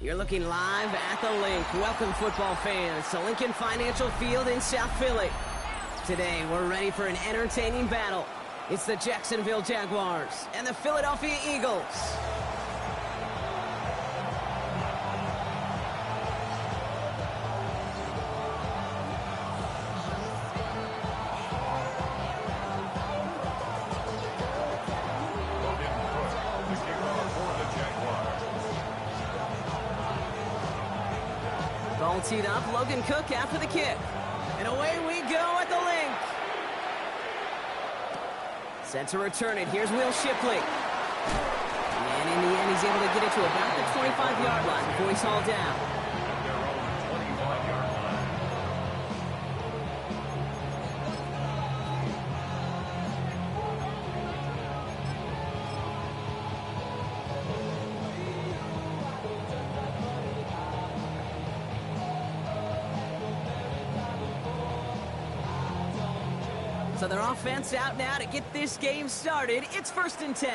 You're looking live at the Link. Welcome, football fans, to Lincoln Financial Field in South Philly. Today, we're ready for an entertaining battle. It's the Jacksonville Jaguars and the Philadelphia Eagles. Ball teed up, Logan Cook after the kick. And away we go at the Link. Set to return it. Here's Will Shipley. And in the end, he's able to get it to about the 25-yard line before he's hauled down. So their offense out now to get this game started. It's 1st and 10.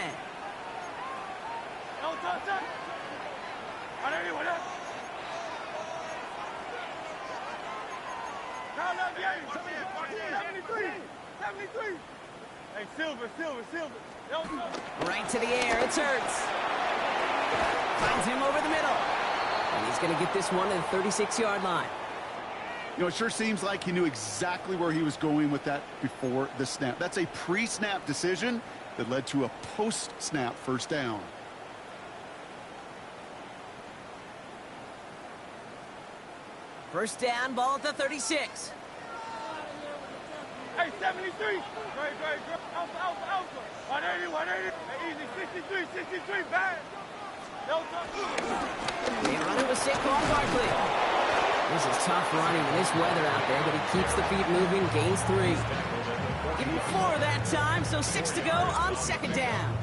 Hey, Silver. Right to the air, it's Hurts. Finds him over the middle. And he's going to get this one to the 36-yard line. You know, it sure seems like he knew exactly where he was going with that before the snap. That's a pre-snap decision that led to a post-snap first down. First down, ball at the 36. Hey, 73. Great. Alpha. 180. Hey, easy. 63, bad. They run it with Saquon Barkley. This is tough running in this weather out there, but he keeps the feet moving, gains 3. Give him 4 that time, so 6 to go on 2nd down.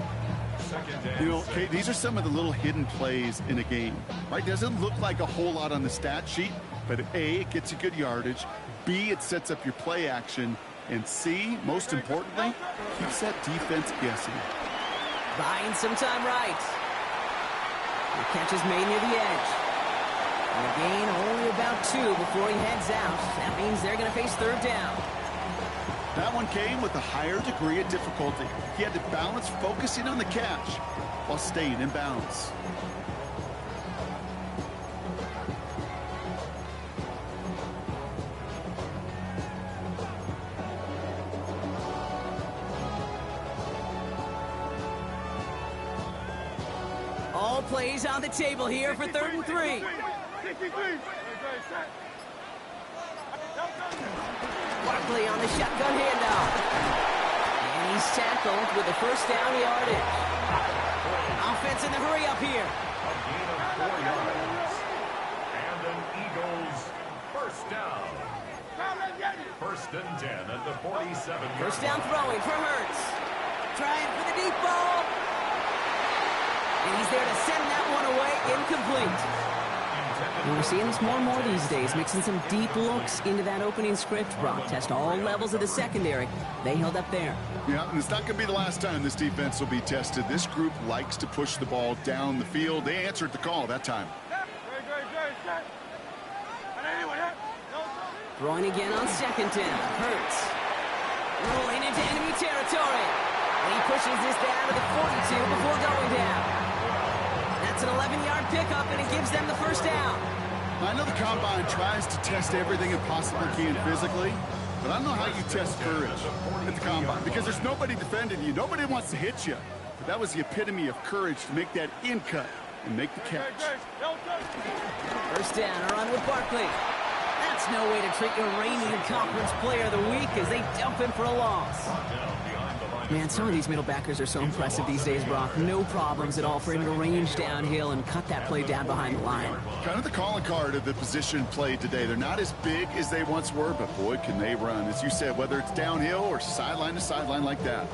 You know, Kate, these are some of the little hidden plays in a game, right? Doesn't look like a whole lot on the stat sheet, but A, it gets you good yardage, B, it sets up your play action, and C, most importantly, keeps that defense guessing. Buying some time right. The catch is made near the edge. And the gain only about 2 before he heads out. That means they're going to face 3rd down. That one came with a higher degree of difficulty. He had to balance focusing on the catch while staying in bounds. All plays on the table here for 3rd and 3. Barkley on the shotgun handoff. And he's tackled with the first down yardage. Offense in the hurry up here. A gain of 4 yards. And an Eagles first down. 1st and 10 at the 47. First down throwing for Hurts. Trying for the deep ball. And he's there to send that one away, incomplete. And we're seeing this more and more these days, mixing some deep looks into that opening script. Brock test all levels of the secondary. They held up there. Yeah, and it's not going to be the last time this defense will be tested. This group likes to push the ball down the field. They answered the call that time. Throwing again on 2nd down. Hurts. Rolling into enemy territory. And he pushes this down to the 42 before going down. That's an 11-yard pickup, and it gives them the first down. I know the Combine tries to test everything it possibly can physically, but I don't know how you test courage at the Combine, because there's nobody defending you. Nobody wants to hit you. But that was the epitome of courage to make that in cut and make the catch. First down, a run with Barkley. That's no way to treat your reigning conference player of the week as they dump him for a loss. Man, some of these middle backers are so impressive these days, Brock. No problems at all for him to range downhill and cut that play down behind the line. Kind of the calling card of the position played today. They're not as big as they once were, but boy, can they run. As you said, whether it's downhill or sideline to sideline like that.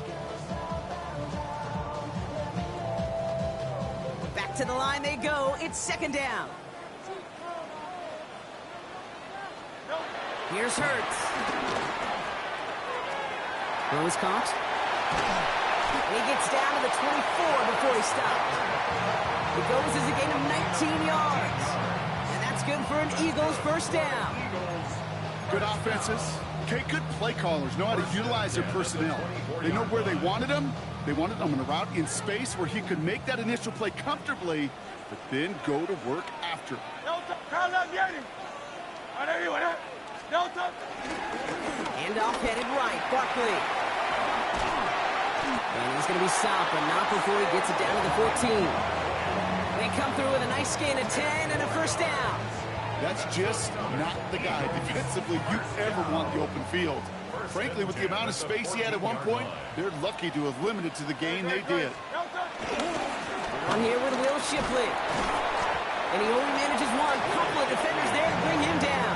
Back to the line they go. It's 2nd down. Here's Hurts. Rose caught. And he gets down to the 24 before he stopped. It goes as a gain of 19 yards. And that's good for an Eagles first down. Good offenses. Okay, good play callers know how to utilize their personnel. They know where they wanted him. They wanted him on a route in space where he could make that initial play comfortably, but then go to work after. Handoff headed right. Barkley. And he's going to be stopped, but not before he gets it down to the 14. They come through with a nice gain of 10 and a first down. That's just not the guy defensively you ever want the open field. Frankly, with the amount of space he had at one point, they're lucky to have limited to the gain they did. On here with Will Shipley. And he only manages one. Couple of defenders there to bring him down.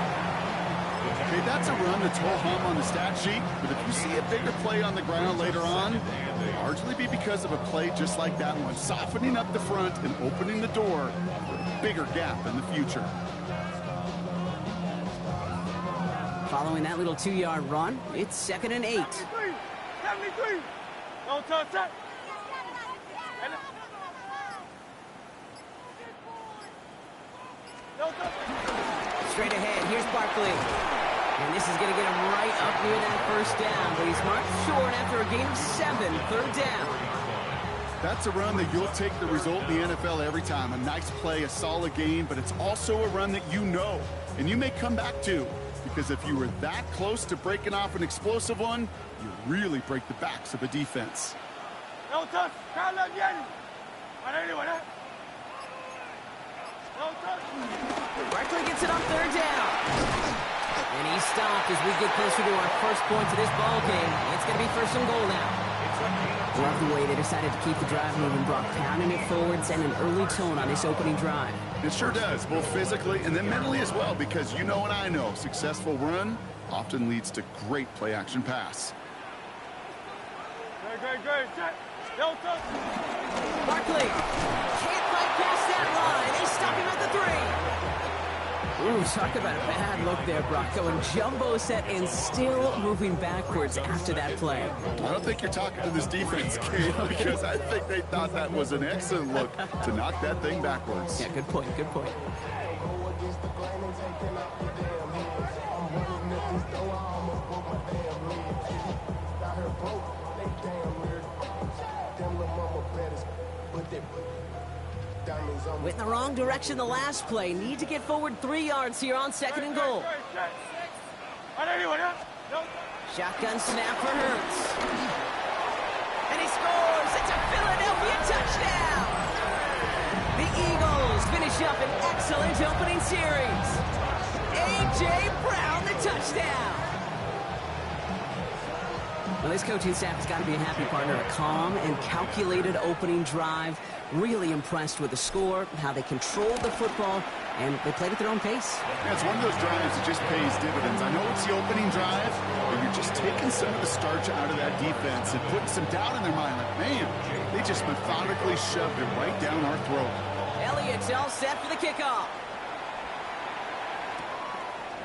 Okay, that's a run that's ho-hum on the stat sheet, but if you see a bigger play on the ground later on, it'll largely be because of a play just like that one, softening up the front and opening the door for a bigger gap in the future. Following that little 2-yard run, it's 2nd and 8. 73. Don't touch that. Straight ahead, here's Barkley. And this is going to get him right up near that first down, but he's marked short after a gain of 7, 3rd down. That's a run that you'll take the result in the NFL every time. A nice play, a solid game, but it's also a run that you know, and you may come back to. Because if you were that close to breaking off an explosive one, you really break the backs of a defense. No touch. Barkley gets it on 3rd down. And he's stopped as we get closer to our first point to this ball game. It's going to be 1st and goal now. Love the way they decided to keep the drive moving, Brock, pounding it forward, sending an early tone on this opening drive. It sure does, both physically and then mentally as well, because you know and I know, successful run often leads to great play-action pass. Great. No touch. Barkley can't fight past that line. They stop him at the 3. Ooh, talk about a bad look there, Brock. Going jumbo set and still moving backwards after that play. I don't think you're talking to this defense, Kate, because I think they thought that was an excellent look to knock that thing backwards. Yeah, good point, good point. Went in the wrong direction the last play. Need to get forward 3 yards here on 2nd and goal. Shotgun snap for Hurts. And he scores! It's a Philadelphia touchdown! The Eagles finish up an excellent opening series. A.J. Brown, the touchdown! Well, this coaching staff has got to be a happy partner. A calm and calculated opening drive. Really impressed with the score, how they controlled the football, and they played at their own pace. Yeah, it's one of those drives that just pays dividends. I know it's the opening drive, but you're just taking some of the starch out of that defense and putting some doubt in their mind. Like, man, they just methodically shoved it right down our throat. Elliott's all set for the kickoff.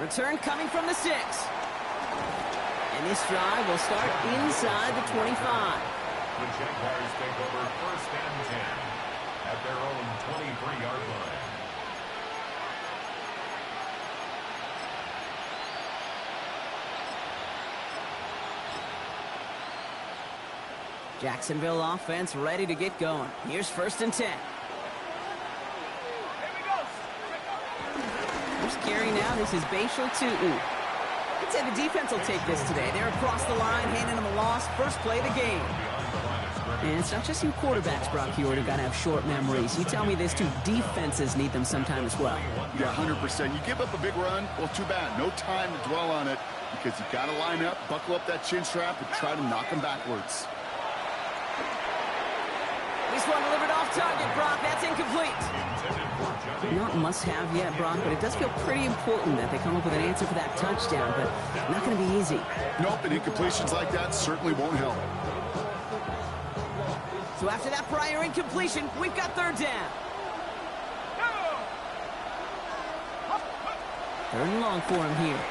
Return coming from the 6. And this drive will start inside the 25. The Jaguars take over 1st and 10 at their own 23-yard line. Jacksonville offense ready to get going. Here's 1st and 10. Who's carrying out? This is Bashal Tootin. I'd say the defense will take this today. They're across the line, handing them a loss. First play of the game. And it's not just you quarterbacks, Brock. You already got to have short memories. You tell me this too. Defenses need them sometime as well. Yeah, 100%. You give up a big run, well, too bad. No time to dwell on it because you got to line up, buckle up that chin strap, and try to knock them backwards. This one delivered off target, Brock. That's incomplete. Not must-have yet, Brock, but it does feel pretty important that they come up with an answer for that touchdown, but not going to be easy. Nope, and incompletions like that certainly won't help. So after that prior incompletion, we've got 3rd down. 3rd and long for him here.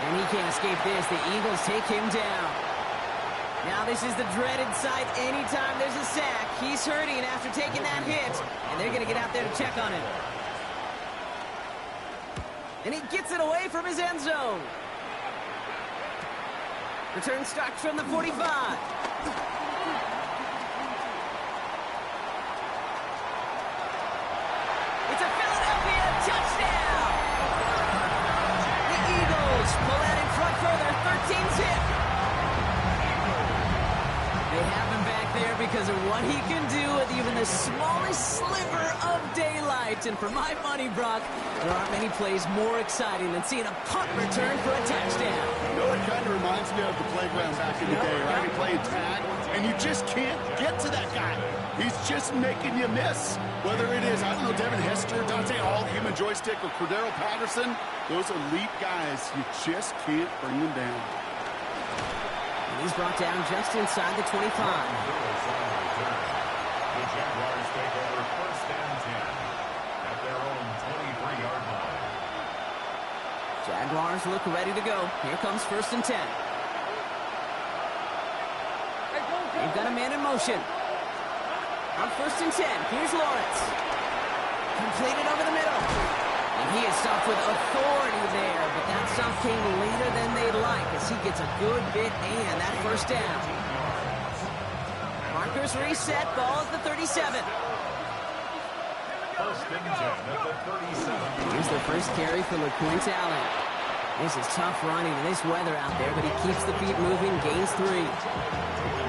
And he can't escape this. The Eagles take him down. Now this is the dreaded sight anytime there's a sack. He's He's hurting after taking that hit, and they're going to get out there to check on him. And he gets it away from his end zone. Return starts from the 45. It's a Philadelphia touchdown! The Eagles pull out in front further, 13-zip. They have him back there because of what he can do with even the smallest sliver of daylight. And for my money, Brock, there aren't many plays more exciting than seeing a punt return for a touchdown. You know, it kind of reminds me of the playground back in the day, right? You play tag, and you just can't get to that guy. He's just making you miss. Whether it is, I don't know, Devin Hester, Dante Hall, Human Joystick, or Cordero Patterson, those elite guys, you just can't bring them down. And he's brought down just inside the 25. The Jaguars take over first and 10 at their own 23-yard line. Jaguars look ready to go. Here comes first and 10. They've got a man in motion. On first and 10, here's Lawrence. Completed over the middle. And he is stopped with authority there, but that stop came later than they'd like as he gets a good bit and that first down. Markers reset, ball at the 37. First and 10 at the 37. Here's the first carry for LaQuint Allen. This is tough running in this weather out there, but he keeps the feet moving, gains 3.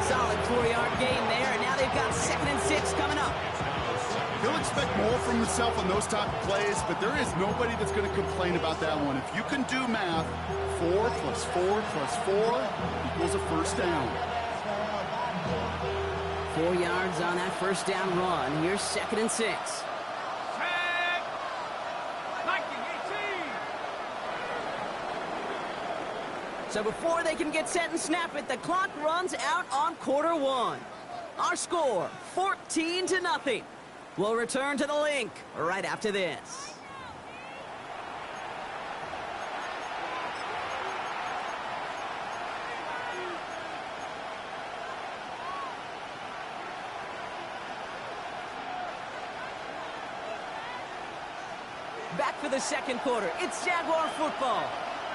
Solid 4-yard gain there, and now they've got 2nd and 6 coming up. He'll expect more from himself on those type of plays, but there is nobody that's going to complain about that one. If you can do math, 4 plus 4 plus 4 equals a first down. 4 yards on that first down run. Here's 2nd and 6. So before they can get set and snap it, the clock runs out on quarter 1. Our score, 14-0. We'll return to the link right after this. Back for the second quarter. It's Jaguar football.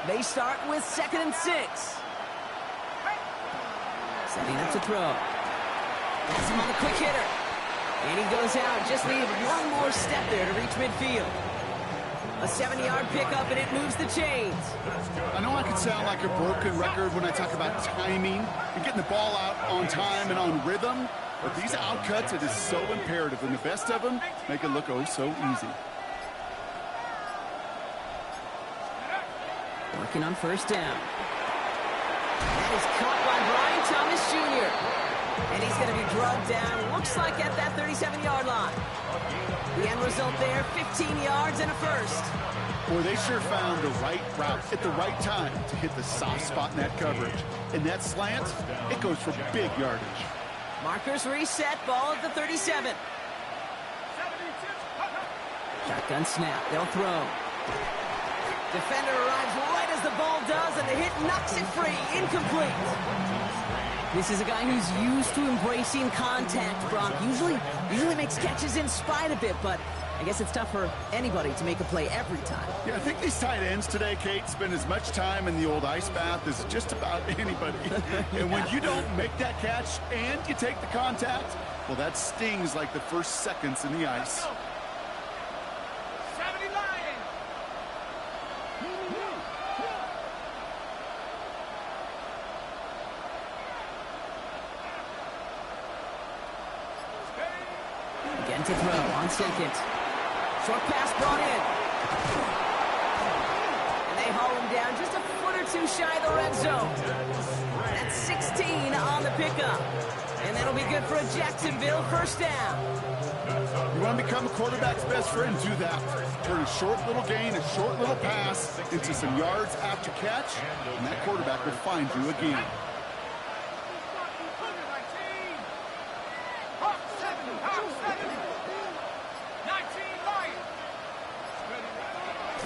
They start with 2nd and 6. Setting up to throw. That's him on the quick hitter. And he goes out. Just need one more step there to reach midfield. A 70-yard pickup, and it moves the chains. I know I can sound like a broken record when I talk about timing and getting the ball out on time and on rhythm, but these outcuts, it is so imperative, and the best of them make it look oh so easy. Working on first down. That is caught by Brian Thomas Jr. And he's going to be drugged down, looks like at that 37-yard line. The end result there, 15 yards and a first. Boy, they sure found the right route at the right time to hit the soft spot in that coverage. And that slant, it goes for big yardage. Markers reset, ball at the 37. Shotgun snap, they'll throw. Defender arrives right as the ball does, and the hit knocks it free. Incomplete. This is a guy who's used to embracing contact, Brock. Usually makes catches in spite of it, but I guess it's tough for anybody to make a play every time. Yeah, I think these tight ends today, Kate, spend as much time in the old ice bath as just about anybody. And when you don't make that catch and you take the contact, well, that stings like the first seconds in the ice. Again to throw on 2nd. Short pass brought in. And they haul him down just a foot or 2 shy of the red zone. That's 16 on the pickup. And that'll be good for a Jacksonville first down. You want to become a quarterback's best friend, do that. Turn a short little gain, a short little pass into some yards after catch, and that quarterback will find you again.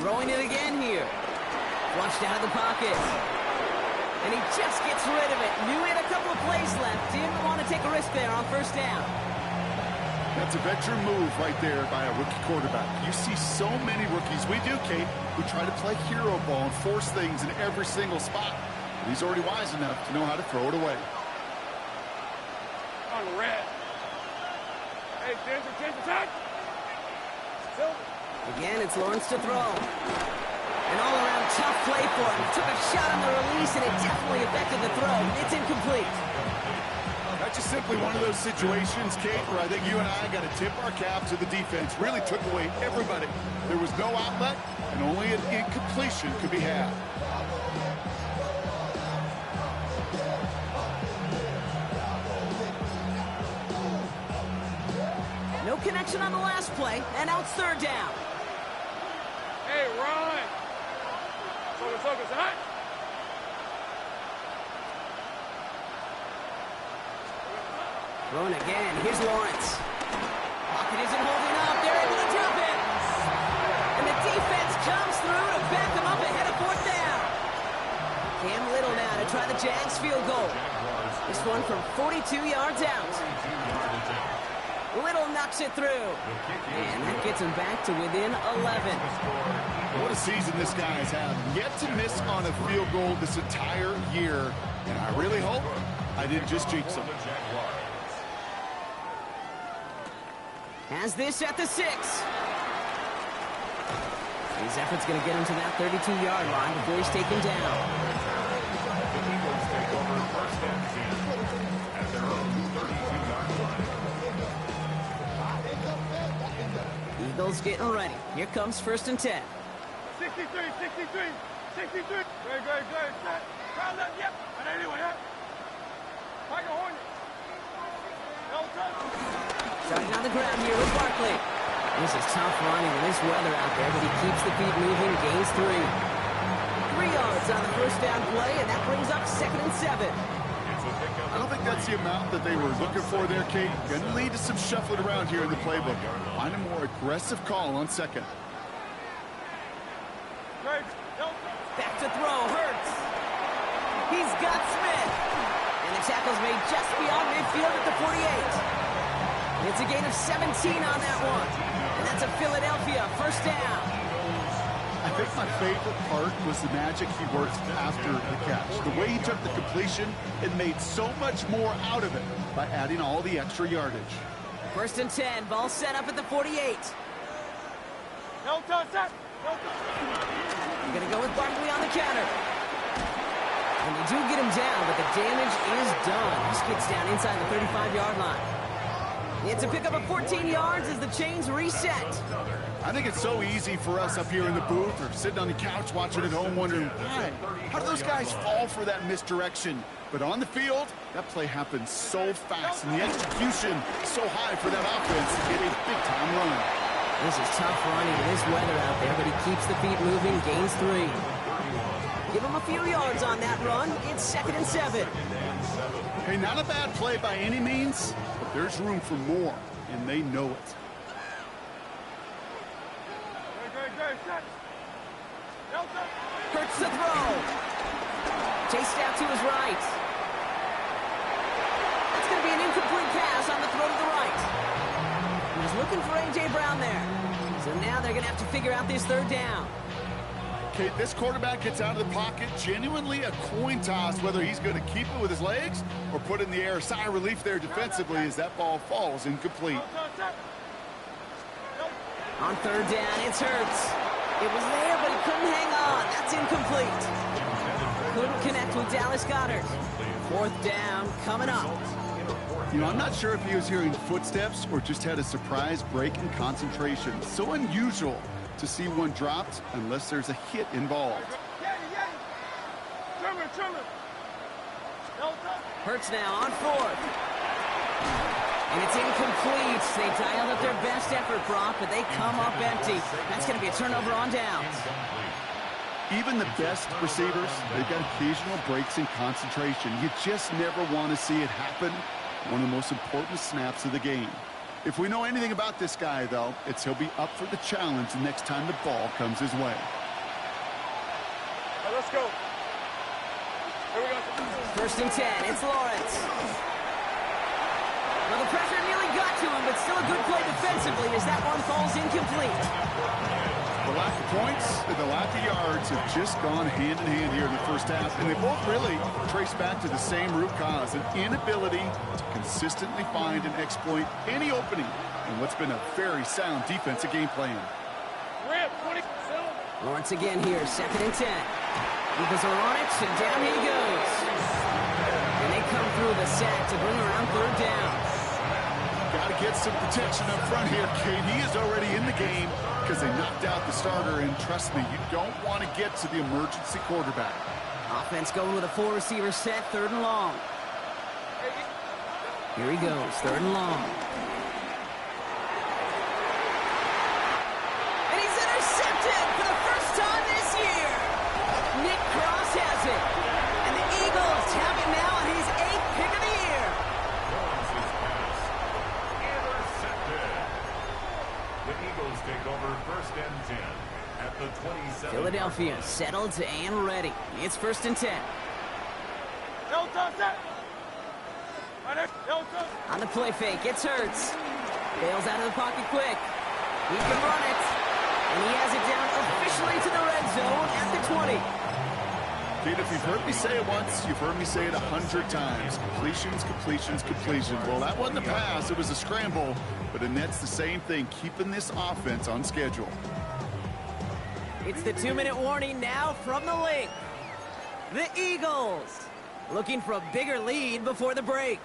Throwing it again here. Flushed out of the pocket. And he just gets rid of it. Knew he had a couple of plays left. Didn't want to take a risk there on first down. That's a veteran move right there by a rookie quarterback. You see so many rookies, we do, Kate, who try to play hero ball and force things in every single spot. But he's already wise enough to know how to throw it away. On the red. Hey, attention, touch. Again, it's Lawrence to throw. An all-around tough play for him. Took a shot on the release, and it definitely affected the throw. It's incomplete. That's just simply one of those situations, Kate, where I think you and I got to tip our cap to the defense. Really took away everybody. There was no outlet, and only an incompletion could be had. No connection on the last play, and now it's third down. Hey, Ron. Focus, hot. Throwing again. Here's Lawrence. Pocket isn't holding up. They're able to drop it. And the defense comes through to back them up ahead of fourth down. Cam Little now to try the Jags field goal. This one from 42 yards out. Little knocks it through. And that gets him back to within 11. What a season this guy's had. Yet to miss on a field goal this entire year. And I really hope I didn't just jinx him. Has this at the 6. His effort's going to get him to that 32-yard line before he's taken down. The Eagles take over first and 10 at their own 32-yard line. Eagles getting ready. Here comes first and 10. 63. Good. Set. Crown left, yep. And anyway, yeah. Like a hornet. No touch. Starting on the ground here with Barkley. This is tough running in this weather out there, but he keeps the feet moving, gains 3. 3 yards on the first down play, and that brings up second and 7. I don't think that's the amount that they were looking for there, Kate. Going to lead to some shuffling around here in the playbook. Find a more aggressive call on second. Back to throw, Hurts. He's got Smith. And the tackle's made just beyond midfield at the 48. It's a gain of 17 on that one. And that's a Philadelphia first down. I think my favorite part was the magic he worked after the catch. The way he took the completion and made so much more out of it by adding all the extra yardage. First and 10, ball set up at the 48. No touch. No touch. You're going to go with Barkley on the counter. And they do get him down, but the damage is done. This gets down inside the 35-yard line. It's a pickup of 14 yards as the chains reset. I think it's so easy for us up here in the booth or sitting on the couch watching at home wondering, why? How do those guys fall for that misdirection? But on the field, that play happens so fast, and the execution so high for that offense to get a big-time run. This is tough running in this weather out there, but he keeps the feet moving, gains 3. Give him a few yards on that run. It's second and 7. Hey, not a bad play by any means, but there's room for more, and they know it. Good. Set. No touch. Hurts the throw. Chased out to his right. That's going to be an incomplete pass on the throw to the right. He was looking for A.J. Brown there. So now they're going to have to figure out this third down. Okay, this quarterback gets out of the pocket, genuinely a coin toss whether he's going to keep it with his legs or put it in the air. Sigh of relief there defensively as that ball falls incomplete. On third down, it's Hurts. It was there, but he couldn't hang on. That's incomplete. Couldn't connect with Dallas Goedert. Fourth down coming up. You know, I'm not sure if he was hearing footsteps or just had a surprise break in concentration. So unusual to see one dropped unless there's a hit involved. Hurts now on fourth. And it's incomplete. They dialed up their best effort, Brock, but they come up empty. That's going to be a turnover on downs. Even the best receivers, they've got occasional breaks in concentration. You just never want to see it happen. One of the most important snaps of the game. If we know anything about this guy, though, it's he'll be up for the challenge the next time the ball comes his way. Right, let's go. Here we go. First and 10, it's Lawrence. Well, the pressure nearly got to him, but still a good play defensively as that one falls incomplete. The lack of points and the lack of yards have just gone hand in hand here in the first half, and they both really trace back to the same root cause, an inability to consistently find and exploit any opening in what's been a very sound defensive game plan. Lawrence again here, 2nd and 10. Eagles are on it, and down he goes. And they come through the sack to bring around 3rd down. Got to get some protection up front here, Kate. He is already in the game because they knocked out the starter, and trust me, you don't want to get to the emergency quarterback. Offense going with a 4-receiver set, 3rd and long. Here he goes, 3rd and long. And he's intercepted for the first time this year. Nick Cross has it. And the Eagles have him now on his 8th pick of the year. Intercepted. The Eagles take over 1st and 10 at the 27. Philadelphia settled and ready. It's 1st and 10. On the play fake, it's Hurts. Bails out of the pocket quick. He can run it. And he has it down officially to the red zone at the 20. Kate, if you've heard me say it once, you've heard me say it 100 times. Completions, completions, completions. Well, that wasn't a pass. It was a scramble. But the Nets, the same thing, keeping this offense on schedule. It's the 2-minute warning now from the link. The Eagles looking for a bigger lead before the break.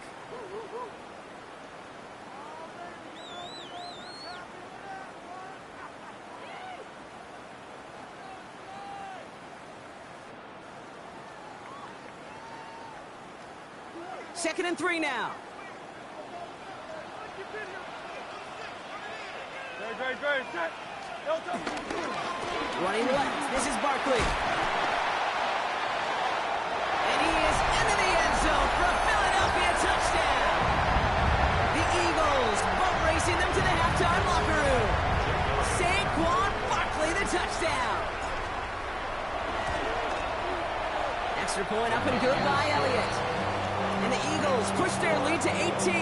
Second and 3 now. Running left. This is Barkley. And he is into the end zone for a Philadelphia touchdown. The Eagles boat racing them to the halftime locker room. Saquon Barkley, the touchdown. Extra point up and good by Elliott. And the Eagles push their lead to 18.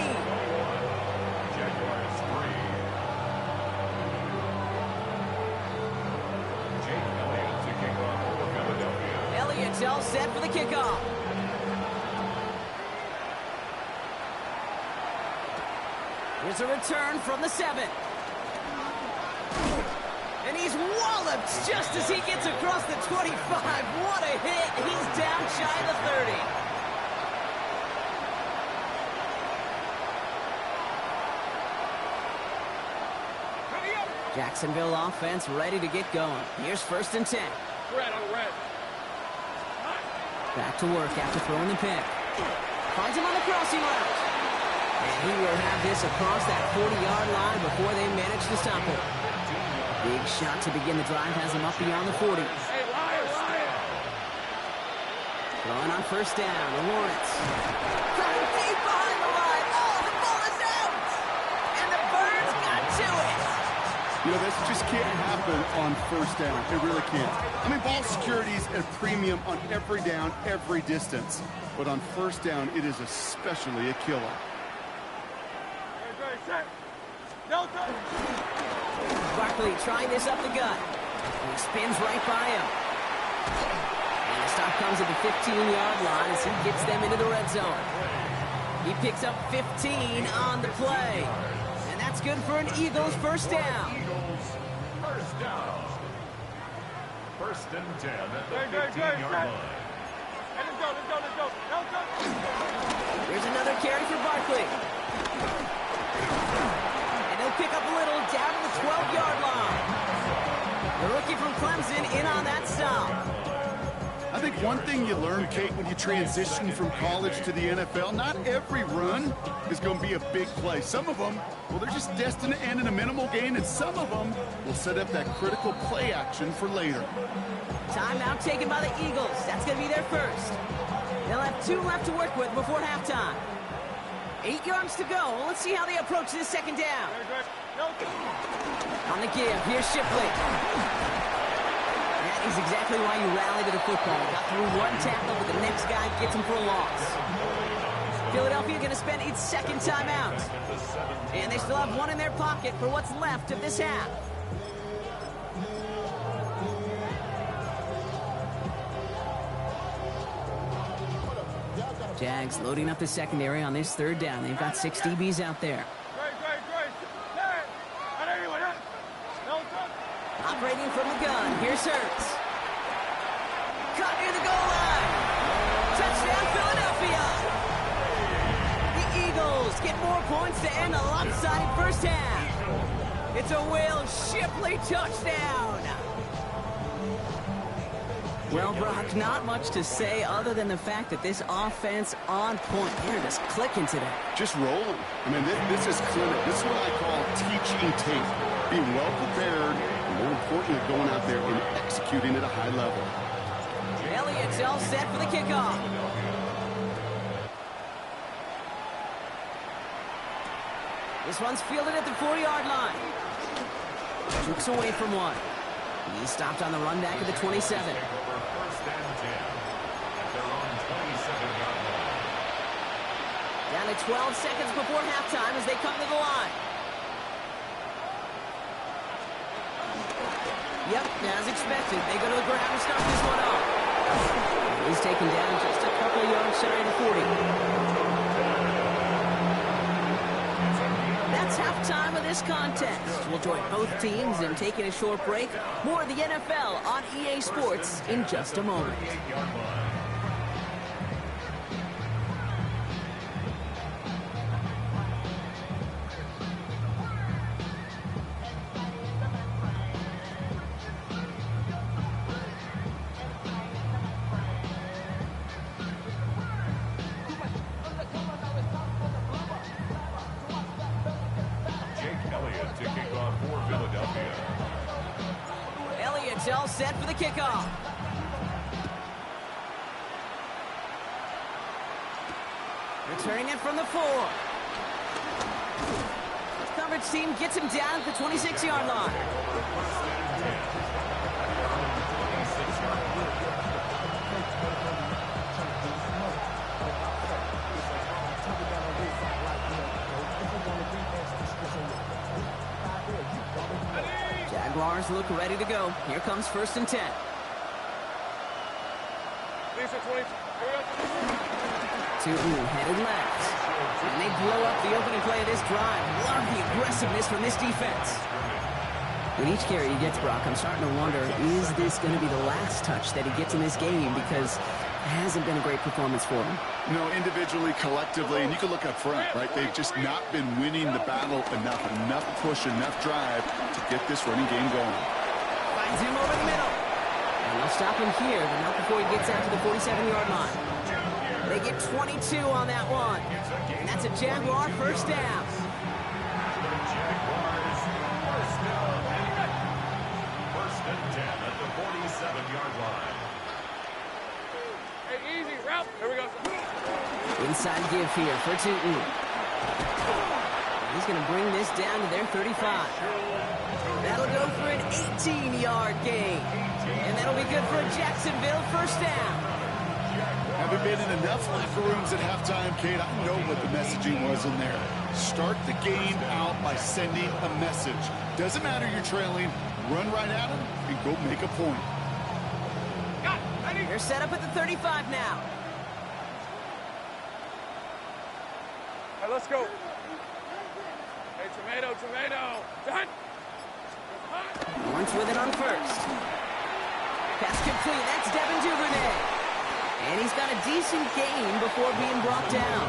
Elliott's all set for the kickoff. Here's a return from the 7. And he's walloped just as he gets across the 25. What a hit. He's down shy of the 30. Jacksonville offense ready to get going. Here's 1st and 10. Back to work after throwing the pick. Finds him on the crossing route. And he will have this across that 40-yard line before they manage to stop him. Big shot to begin the drive has him up beyond the 40. Throwing on 1st down, Lawrence. Coming deep behind the line. Oh, the ball is out! And the Birds got to it. You know, this just can't happen on 1st down. It really can't. I mean, ball security is a premium on every down, every distance. But on 1st down, it is especially a killer. Barkley trying this up the gut. And he spins right by him. And the stop comes at the 15-yard line as he gets them into the red zone. He picks up 15 on the play. And that's good for an Eagles 1st down. Eagles 1st down. 1st and 10 at the 15-yard line. Here's another carry for Barkley. And he'll pick up a little down to the 12-yard line. The rookie from Clemson in on that stop. I think one thing you learn, Kate, when you transition from college to the NFL, not every run is going to be a big play. Some of them, well, they're just destined to end in a minimal gain, and some of them will set up that critical play action for later. Timeout taken by the Eagles. That's going to be their first. They'll have 2 left to work with before halftime. 8 yards to go. Let's see how they approach this 2nd down. On the give, here's Shipley. That is exactly why you rally to the football. Got through one tackle, but the next guy gets him for a loss. Philadelphia going to spend its second timeout. And they still have one in their pocket for what's left of this half. Jags loading up the secondary on this third down. They've got 6 DBs out there. Operating from the gun. Here's Hurts. Caught near the goal line. Touchdown, Philadelphia. The Eagles get more points to end a lopsided first half. It's a Will Shipley touchdown. Well, Brock, not much to say other than the fact that this offense on point. They're just clicking today. Just rolling. I mean, this is clinic. This is what I call teaching tape. Being well prepared, and more importantly, going out there and executing at a high level. Elliott's all set for the kickoff. This one's fielded at the 4-yard line. Jukes away from one. He's stopped on the run back at the 27. Down to 12 seconds before halftime as they come to the line. Yep, as expected. They go to the ground and start this one off. He's taken down just a couple of yards shy of the 40. That's halftime of this contest. We'll join both teams in taking a short break. More of the NFL on EA Sports in just a moment. All set for the kickoff. Returning it from the 4. Coverage team gets him down at the 26-yard line. Jaguars look ready to go. Here comes 1st and 10. Tootin headed left. And they blow up the opening play of this drive. Love the aggressiveness from this defense. With each carry he gets, Brock, I'm starting to wonder, is this going to be the last touch that he gets in this game? Because it hasn't been a great performance for him. You know, individually, collectively, and you can look up front, right? They've just not been winning the battle enough push, enough drive to get this running game going. Finds him over the middle. And they'll stop him here, but not before he gets out to the 47-yard line. They get 22 on that one. And that's a Jaguar first down. Jaguars first down. 1st and 10 at the 47-yard line. Hey, easy, route. Here we go. Inside give here for Tootin. He's going to bring this down to their 35. That'll go for an 18-yard gain. And that'll be good for a Jacksonville first down. Having been in enough locker rooms at halftime, Kate, I know what the messaging was in there. Start the game out by sending a message. Doesn't matter you're trailing, run right at them and go make a point. They're set up at the 35 now. Hey, let's go. Hey, tomato. Done. Lawrence with it on 1st. Pass complete. That's Devin Duvernay. And he's got a decent gain before being brought down.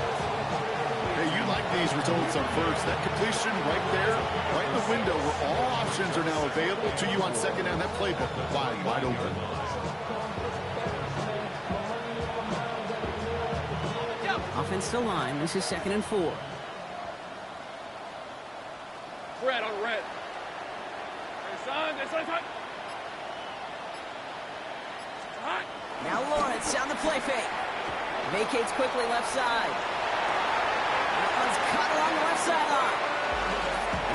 Hey, you like these results on 1st. That completion right there, right in the window where all options are now available to you on 2nd down. That playbook wide open. Offensive line. This is 2nd and 4. Red on red. Hey, son, this one's hot. Hot. Now Lawrence down the play fake. Vacates quickly left side. That one's cut along the left sideline.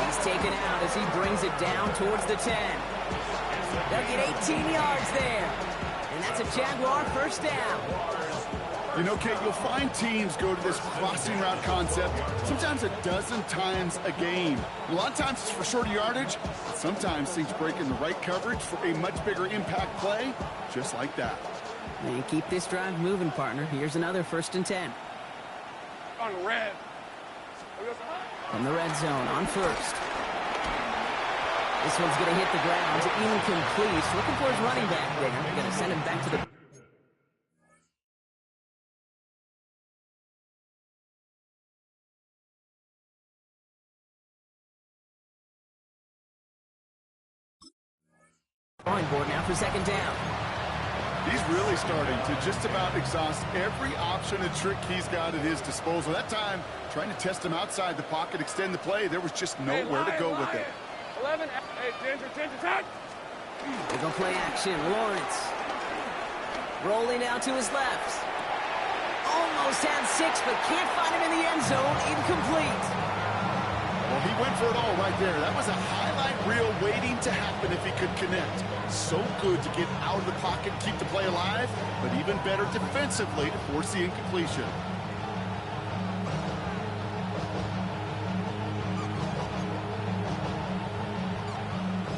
He's taken out as he brings it down towards the 10. They'll get 18 yards there. And that's a Jaguar first down. You know, Kate, you'll find teams go to this crossing route concept sometimes a dozen times a game. A lot of times it's for shorter yardage. Sometimes things break in the right coverage for a much bigger impact play, just like that. And keep this drive moving, partner. Here's another 1st and 10. On the red. From the red zone on 1st. This one's going to hit the ground. Incomplete. Looking for his running back there. Going to send him back to the... drawing board now for 2nd down. He's really starting to just about exhaust every option and trick he's got at his disposal. That time, trying to test him outside the pocket, extend the play, there was just nowhere to go with it. 11. Hey, Ginger, 10. They go play action. Lawrence. Rolling out to his left. Almost had 6, but can't find him in the end zone. Incomplete. Well, he went for it all right there. That was a highlight reel waiting to happen if he could connect. So good to get out of the pocket, keep the play alive, but even better defensively to force the incompletion.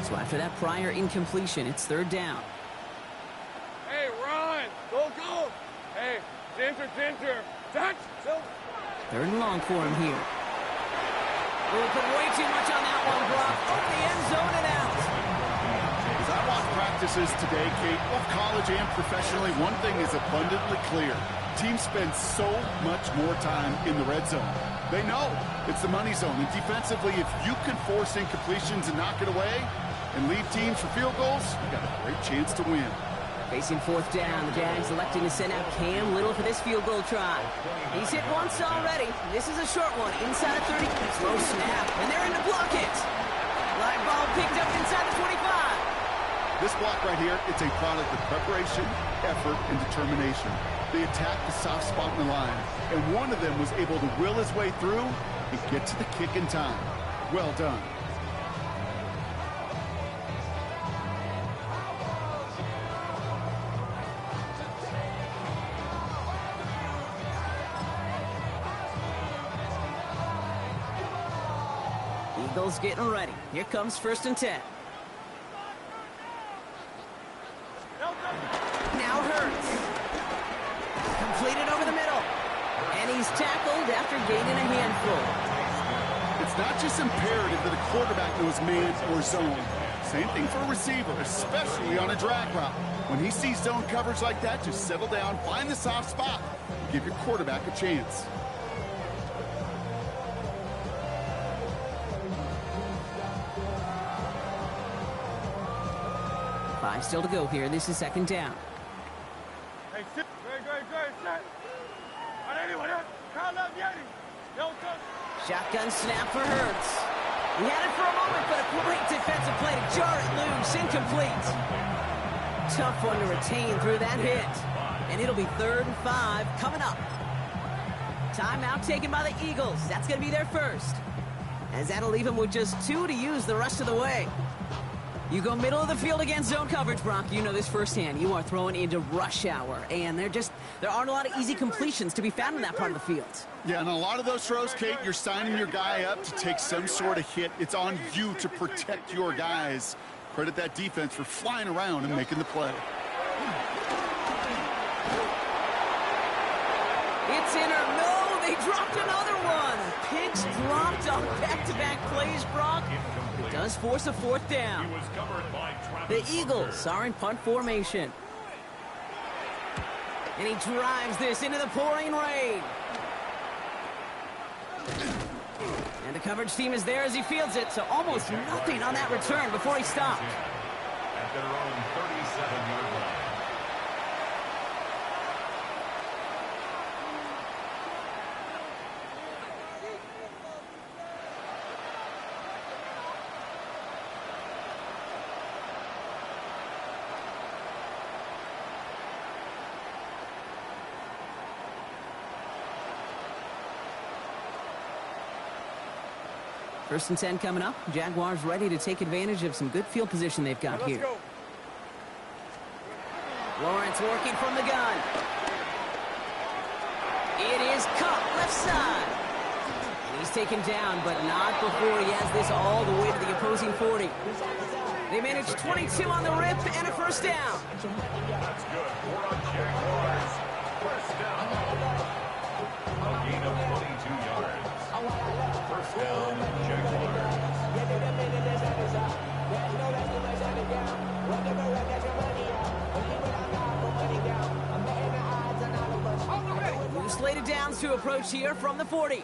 So after that prior incompletion, it's 3rd down. Hey, Ron. Go. Hey, Ginger. Touch. 3rd and long for him here. We'll put way too much on that one, Brock. Over the end zone and out. As I watch practices today, Kate, both college and professionally, one thing is abundantly clear. Teams spend so much more time in the red zone. They know it's the money zone. And defensively, if you can force incompletions and knock it away and leave teams for field goals, you got a great chance to win. Facing 4th down, the Jags electing to send out Cam Little for this field goal try. He's hit once already. This is a short one, inside of 30. Slow snap, and they're in to block it. Live ball picked up inside the 25. This block right here, it's a product of preparation, effort, and determination. They attacked the soft spot in the line, and one of them was able to will his way through and get to the kick in time. Well done. Eagles getting ready. Here comes 1st and 10. Now Hurts. Completed over the middle. And he's tackled after gaining a handful. It's not just imperative that a quarterback knows man or zone. Same thing for a receiver, especially on a drag route. When he sees zone coverage like that, just settle down, find the soft spot, and give your quarterback a chance. Five still to go here. This is 2nd down. Hey, sit. Great. Set. On anyone, Kyle up, Yeti. Shotgun snap for Hurts. He had it for a moment, but a great defensive play to jar it loose. Incomplete. Tough one to retain through that hit. And it'll be 3rd and 5 coming up. Timeout taken by the Eagles. That's going to be their first. As that'll leave them with just 2 to use the rest of the way. You go middle of the field against zone coverage, Brock. You know this firsthand. You are throwing into rush hour, and there aren't a lot of easy completions to be found in that part of the field. Yeah, and a lot of those throws, Kate, you're signing your guy up to take some sort of hit. It's on you to protect your guys. Credit that defense for flying around and making the play. It's in or no, they dropped another one. Picks dropped on back-to-back plays, Brock. It does force a 4th down. The Eagles are in punt formation. And he drives this into the pouring rain. And the coverage team is there as he fields it, so almost nothing on that return before he stopped. At their own 37-yard line. First and 10 coming up. Jaguars ready to take advantage of some good field position they've got here. Go. Lawrence working from the gun. It is caught left side. And he's taken down, but not before he has this all the way to the opposing 40. They managed 22 on the rip and a first down. That's good. 4 on Jaguars. First down. A gain of 22 yards. First down, Jaguars. New slated downs to approach here from the 40.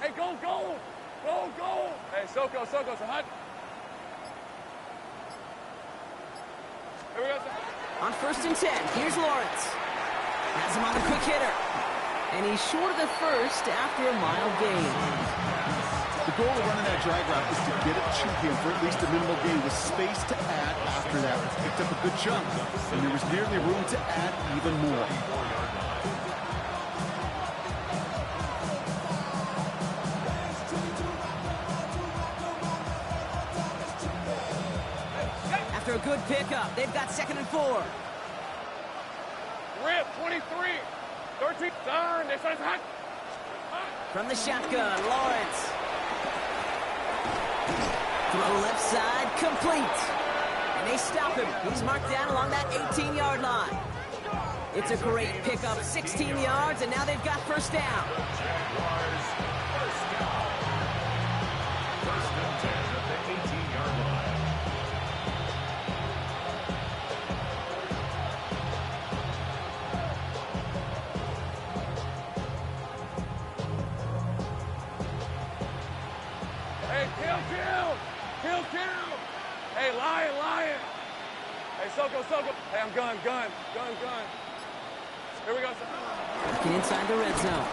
Hey, go, go! Go, go! Hey, Soko, so hot. Here we go. On 1st and 10, here's Lawrence. Has him on the quick hitter. And he's short of the first after a mild gain. The goal of running that drag route is to get it to him for at least a minimal gain with space to add after that. Picked up a good chunk, and there was nearly room to add even more. After a good pickup, they've got 2nd and 4. Rip, 23. 13. Darn, this one's hot. From the shotgun, Lawrence. Throw left side, complete. And they stop him. He's marked down along that 18-yard line. It's a great pickup, 16 yards, and now they've got first down. Jaguars, first down. First and 10 at the 18-yard line. Hey, kill. Hey, lion. Hey, Soko. Hey, I'm gun. Here we go, son. Working inside the red zone.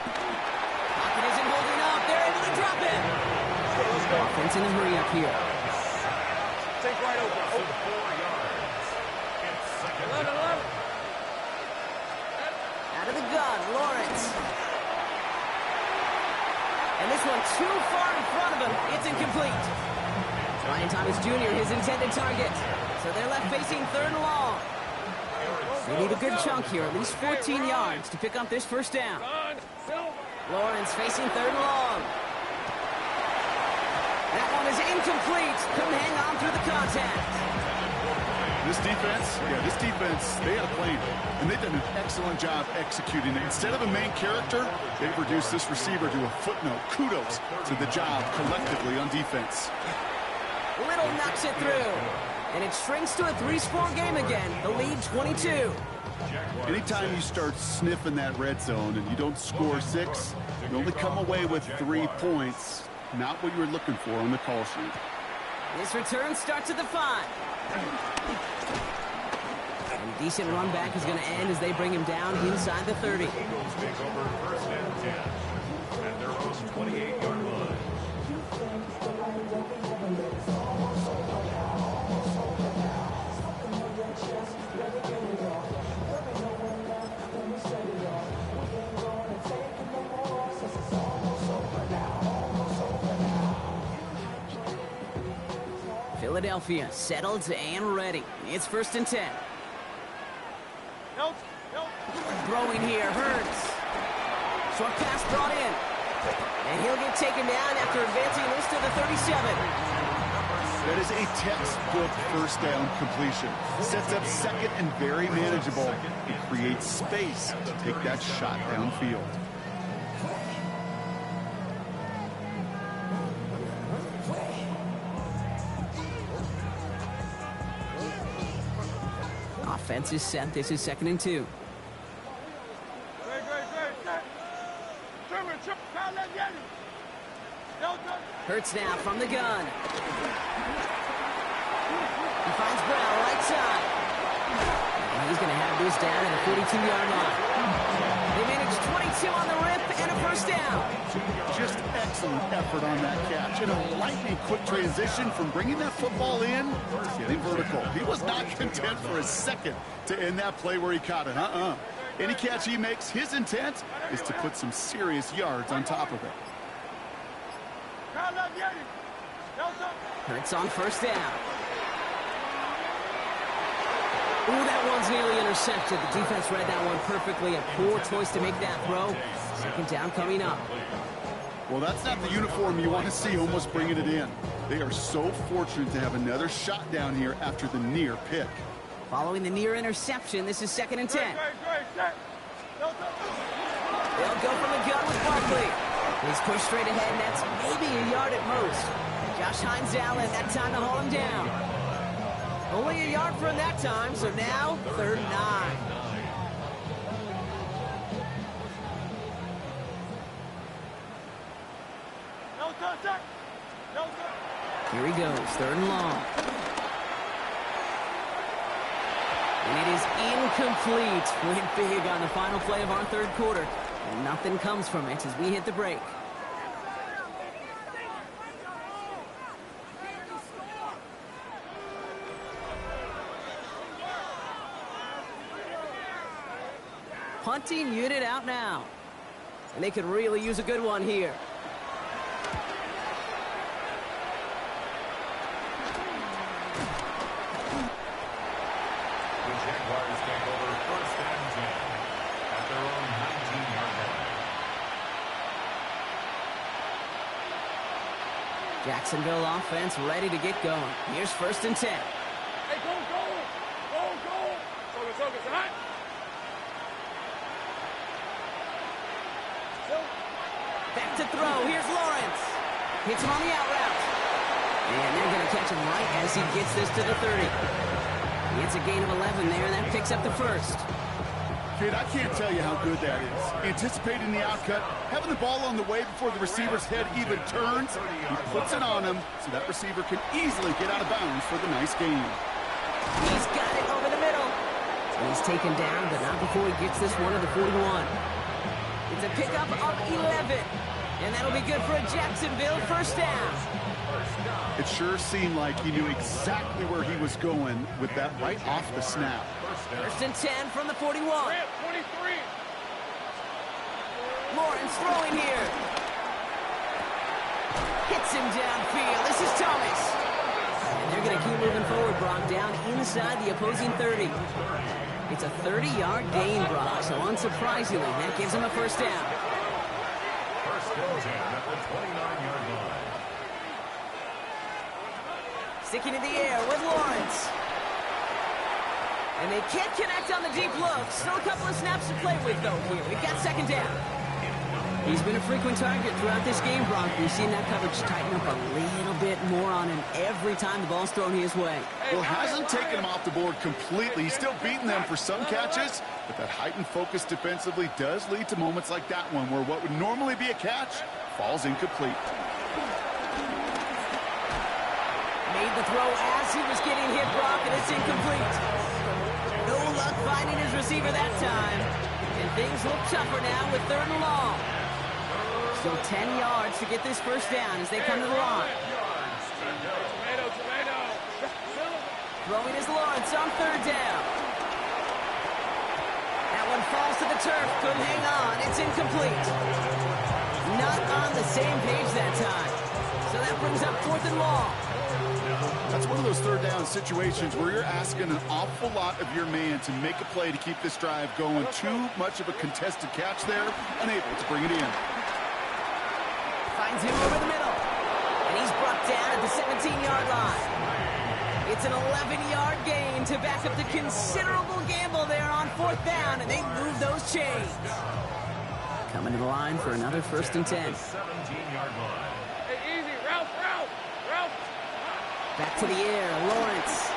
Pocket isn't holding up. They're able to drop it. Let's go. Offense in a hurry up here. Take right over. So 4 yards. It's second. 11. Out of the gun, Lawrence. And this one too far in front of him. It's incomplete. Ryan Thomas Jr., his intended target. So they're left facing 3rd and long. They need a good chunk here, at least 14 yards to pick up this first down. Lawrence facing 3rd and long. That one is incomplete. Couldn't hang on through the contact. This defense, they had a plan, and they've done an excellent job executing it. Instead of a main character, they've reduced this receiver to a footnote. Kudos to the job collectively on defense. Little knocks it through. And it shrinks to a 3-score game again. The lead 22. Anytime you start sniffing that red zone and you don't score 6, you only come away with 3 points. Not what you were looking for on the call sheet. This return starts at the 5. And a decent run back is going to end as they bring him down inside the 30. Eagles take over 1st and 10 at their own 28-yard line. Philadelphia settled and ready. It's 1st and 10. Nope. Throwing here, Hurts. Short pass brought in. And he'll get taken down after advancing this to the 37. That is a textbook first down completion. Sets up 2nd and very manageable. It creates space to take that shot downfield. Offense is set. This is 2nd and 2. Great. German, foul that Yeti. Hurts now from the gun. He finds Brown right side. And he's going to have this down at a 42-yard line. They managed 22 on the rip and a first down. Just excellent effort on that catch. And a lightning quick transition from bringing that football in to getting vertical. He was not content for a second to end that play where he caught it. Any catch he makes, his intent is to put some serious yards on top of it. Hurts on first down. Ooh, that one's nearly intercepted. The defense read that one perfectly. A poor choice to make that throw. Second down coming up. Well, that's not the uniform you want to see almost bringing it in. They are so fortunate to have another shot down here after the near pick. Following the near interception, this is 2nd and 10. They'll go from the gun with Barkley. He's pushed straight ahead, and that's maybe a yard at most. Josh Hines Allen, that time to haul him down. Only a yard for him that time, so now 3rd and 9. Here he goes, 3rd and long. And it is incomplete. Went big on the final play of our 3rd quarter. And nothing comes from it as we hit the break. Punting unit out now. And they could really use a good one here. The Jaguars take over 1st and 10 at their own 19-yard line. Jacksonville offense ready to get going. Here's 1st and 10. Hey, go! Focus, hot! Back to throw. Here's Lawrence. Hits him on the out route. And they're going to catch him right as he gets this to the 30. It's a gain of 11 there, and that picks up the 1st. Kid, I can't tell you how good that is. Anticipating the outcut, having the ball on the way before the receiver's head even turns. He puts it on him so that receiver can easily get out of bounds for the nice gain. He's got it over the middle. And he's taken down, but not before he gets this one to the 41. It's a pickup of 11. And that'll be good for a Jacksonville 1st down. It sure seemed like he knew exactly where he was going with that right off the snap. 1st and 10 from the 41. 23. Lawrence throwing here. Hits him downfield. This is Thomas. And they're going to keep moving forward, Brock, down inside the opposing 30. It's a 30-yard gain, Brock, so unsurprisingly, that gives him a 1st down. 1st and 10 at the 29-yard line. Sticking in the air with Lawrence. And they can't connect on the deep look. Still a couple of snaps to play with, though, here. We've got 2nd down. He's been a frequent target throughout this game, Brock. We've seen that coverage tighten up a little bit more on him every time the ball's thrown his way. Well, hasn't taken him off the board completely. He's still beating them for some catches, but that heightened focus defensively does lead to moments like that one where what would normally be a catch falls incomplete. Made the throw as he was getting hit, Brock, and it's incomplete. No luck finding his receiver that time. And things look tougher now with 3rd and long. Still 10 yards to get this 1st down as they come to the line. Throwing is Lawrence on 3rd down. That one falls to the turf. Couldn't hang on. It's incomplete. Not on the same page that time. So that brings up 4th and long. That's one of those 3rd down situations where you're asking an awful lot of your man to make a play to keep this drive going. Too much of a contested catch there, unable to bring it in. Finds him over the middle. And he's brought down at the 17-yard line. It's an 11-yard gain to back up the considerable gamble there on 4th down, and they move those chains. Coming to the line for another 1st and 10. 17-yard line. Hey, easy. Ralph. Back to the air, Lawrence.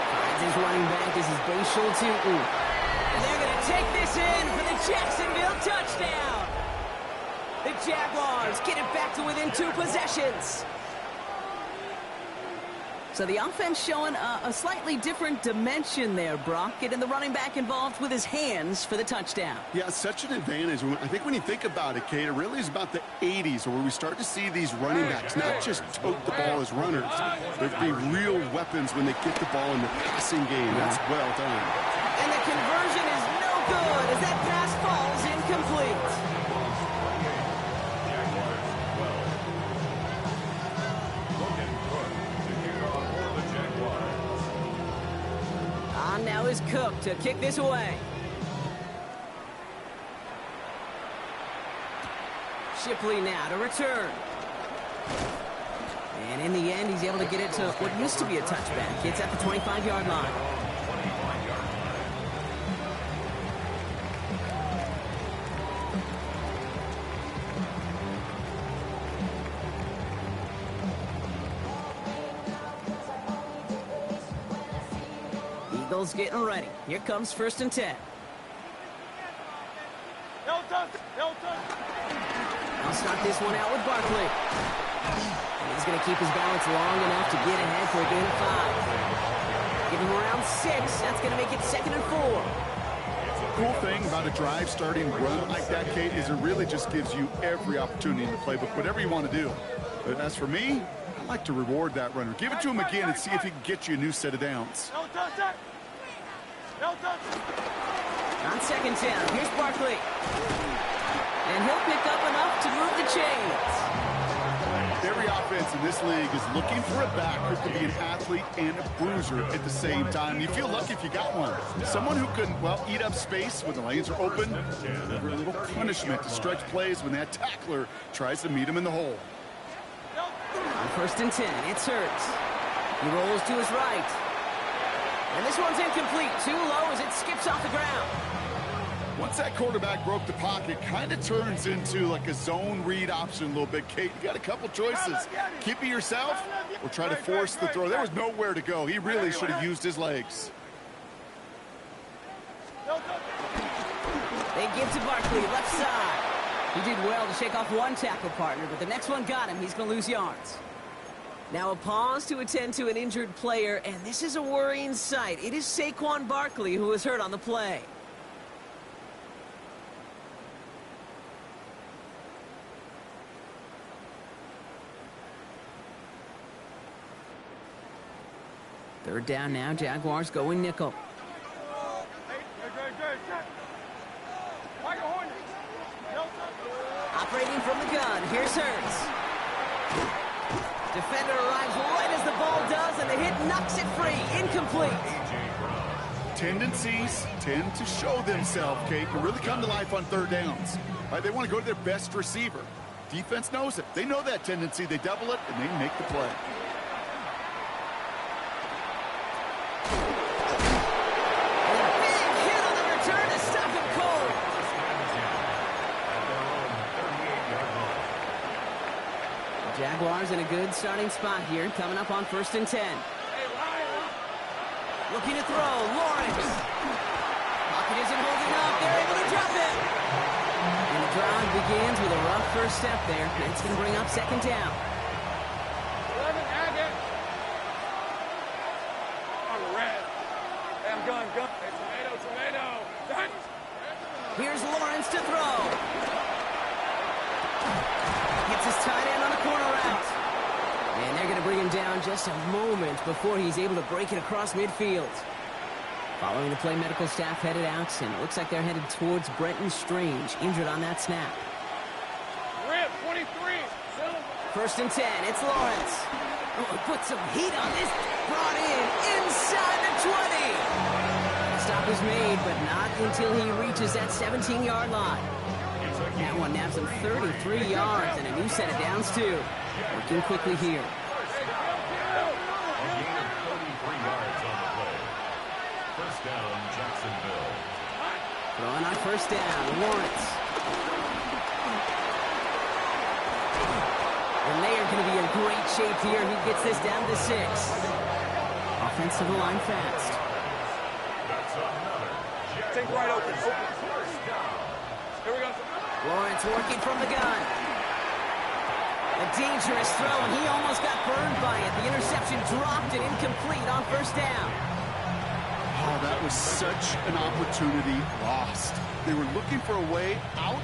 Finds his running back. This is Schultz. And they're going to take this in for the Jacksonville touchdown. The Jaguars get it back to within 2 possessions. So the offense showing a slightly different dimension there, Brock. Getting the running back involved with his hands for the touchdown. Yeah, such an advantage. I think when you think about it, Kate, it really is about the 80s where we start to see these running backs not just tote the ball as runners, but be real weapons when they get the ball in the passing game. That's well done. And the conversion is no good as that pass falls incomplete. now is Cook to kick this away. Shipley now to return. And in the end, he's able to get it to what used to be a touchback. It's at the 25-yard line. Eagles getting ready. Here comes 1st and 10. I'll start this one out with Barkley. And he's going to keep his balance long enough to get ahead for a gain of 5. Give him around 6. That's going to make it 2nd and 4. Cool thing about a drive starting run like that, Kate, is it really just gives you every opportunity in the playbook, whatever you want to do. But as for me, I like to reward that runner. Give it to him again and see if he can get you a new set of downs. On 2nd down, here's Barkley. And he'll pick up enough to move the chains. Every offense in this league is looking for a back who can be an athlete and a bruiser at the same time. You feel lucky if you got one. Someone who can, well, eat up space when the lanes are open. Deliver a little punishment to stretch plays when that tackler tries to meet him in the hole. On 1st and 10, it's Hurts. He rolls to his right. And this one's incomplete. Too low as it skips off the ground. Once that quarterback broke the pocket, kind of turns into like a zone read option a little bit. Kate, you got a couple choices. Keep it yourself or try to force the throw. There was nowhere to go. He really should have used his legs. They give to Barkley, left side. He did well to shake off one tackle partner, but the next one got him. He's going to lose yards. Now a pause to attend to an injured player, and this is a worrying sight. It is Saquon Barkley who was hurt on the play. Third down now, Jaguars going nickel. Operating from the gun, here's Hurts. Defender arrives right as the ball does, and the hit knocks it free. Incomplete. Tendencies tend to show themselves, Kate, and really come to life on 3rd downs. Right, they want to go to their best receiver. Defense knows it. They know that tendency. They double it, and they make the play. Jaguars in a good starting spot here, coming up on 1st and 10. Looking to throw, Lawrence. Pocket isn't holding up, they're able to drop it. And the drive begins with a rough first step there. It's going to bring up 2nd down. Here's Lawrence to throw. Gets his tight end on the corner route. And they're going to bring him down just a moment before he's able to break it across midfield. Following the play, medical staff headed out, and it looks like they're headed towards Brenton Strange, injured on that snap. 1st and 10, it's Lawrence. Oh, put some heat on this. Brought in inside the 20. Stop is made, but not until he reaches that 17-yard line. That one naps him 33 yards and a new set of downs, too. Working quickly here. A gain of 33 yards on the play. 1st down, Jacksonville. Throwing on 1st down, Lawrence. And they are going to be in great shape here. He gets this down to 6. Offensive line fast. That's another. Take right open. Here we go. Lawrence working from the gun. A dangerous throw, and he almost got burned by it. The interception dropped and incomplete on 1st down. Oh, that was such an opportunity lost. They were looking for a way out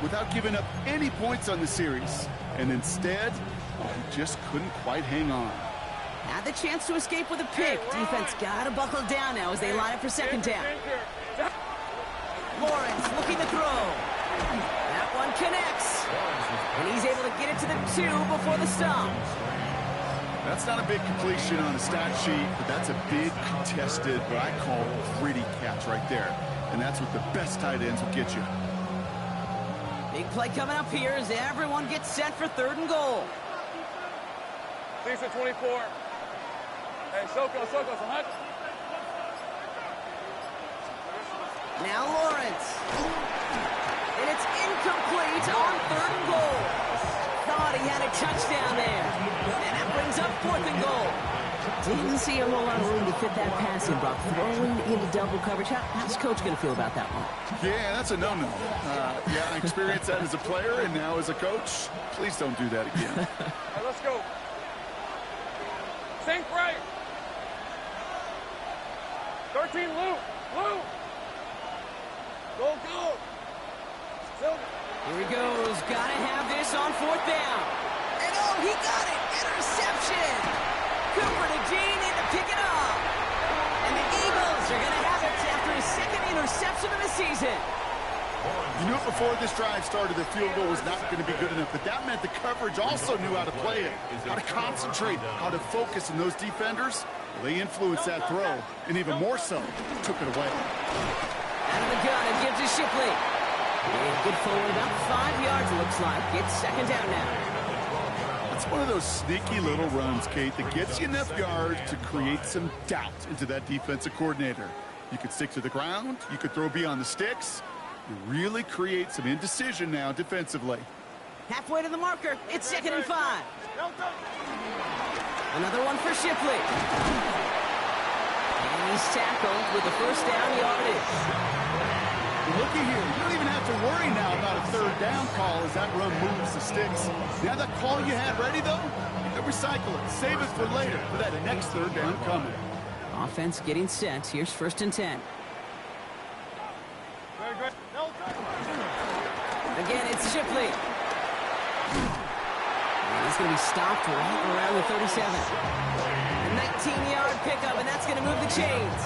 without giving up any points on the series. And instead, he just couldn't quite hang on. Had the chance to escape with a pick. Defense got to buckle down now as they line up for 2nd down. Lawrence looking to throw. That one connects. And he's able to get it to the 2 before the stop. That's not a big completion on the stat sheet, but that's a big contested, what I call gritty catch right there. And that's what the best tight ends will get you. Big play coming up here as everyone gets set for 3rd and goal. Lisa 24. Hey, Soko, 100. Now Lawrence. And it's incomplete on 3rd and goal. Thought he had a touchdown there. And that brings up 4th and goal. Didn't see a whole lot of room to fit that pass in, Brock. Throwing into double coverage. How's Coach going to feel about that one? Yeah, that's a no-no. Yeah, I experienced that as a player and now as a coach. Please don't do that again. All right, let's go. Sink right. 13, Lou. Go. Silver. Here he goes. Gotta have this on 4th down. And oh, he got it. Interception. Cooper to Jean in to pick it up. And the Eagles are going to have it after his 2nd interception of the season. You knew it before this drive started, the field goal was not going to be good enough, but that meant the coverage also knew how to play it, how to concentrate, how to focus, and those defenders, well, they influenced that throw, and even more so, took it away. Out of the gun, it gives to Shipley. Good forward, about 5 yards, it looks like. It's 2nd down now. It's one of those sneaky little runs, Kate, that gets you enough yards to create some doubt into that defensive coordinator. You could stick to the ground, you could throw beyond the sticks. You really create some indecision now defensively. Halfway to the marker, it's 2nd and 5. Another one for Shipley. And he's tackled with the 1st down yardage. Looky here, you don't even have to worry now about a 3rd down call as that run moves the sticks. Now that call you had ready, though, you can recycle it, save it for later for that next 3rd down coming. Offense getting set. Here's 1st and 10. Again, it's Shipley. And he's going to be stopped right around the 37. A 19-yard pickup, and that's going to move the chains.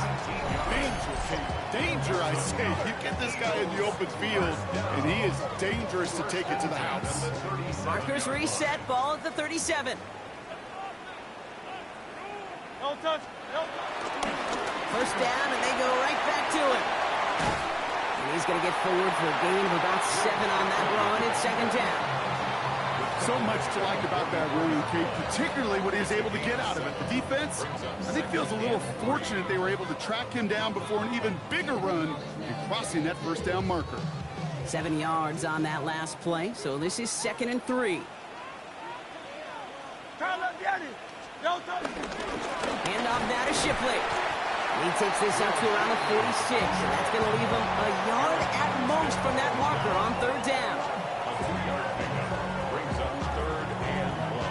Danger, I say. You get this guy in the open field, and he is dangerous to take it to the house. Markers reset, ball at the 37. No touch. 1st down, and they go right back to it. And he's going to get forward for a gain of about 7 on that run. It's 2nd down. So much to like about that run, Kate, particularly what he was able to get out of it. The defense, I think, feels a little fortunate they were able to track him down before an even bigger run and crossing that 1st down marker. 7 yards on that last play, so this is 2nd and 3. Hand off now to Shipley. He takes this up to around the 46, and that's going to leave him a yard at most from that marker on 3rd down. A 2-yard pickup brings up 3rd and 1.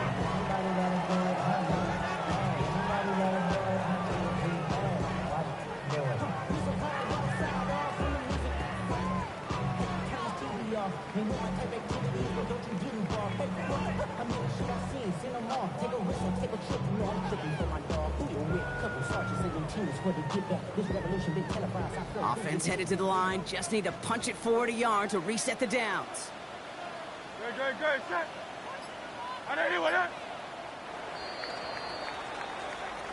Offense headed to the line. Just need to punch it forward a yard to reset the downs. Good. Set. I know you with it.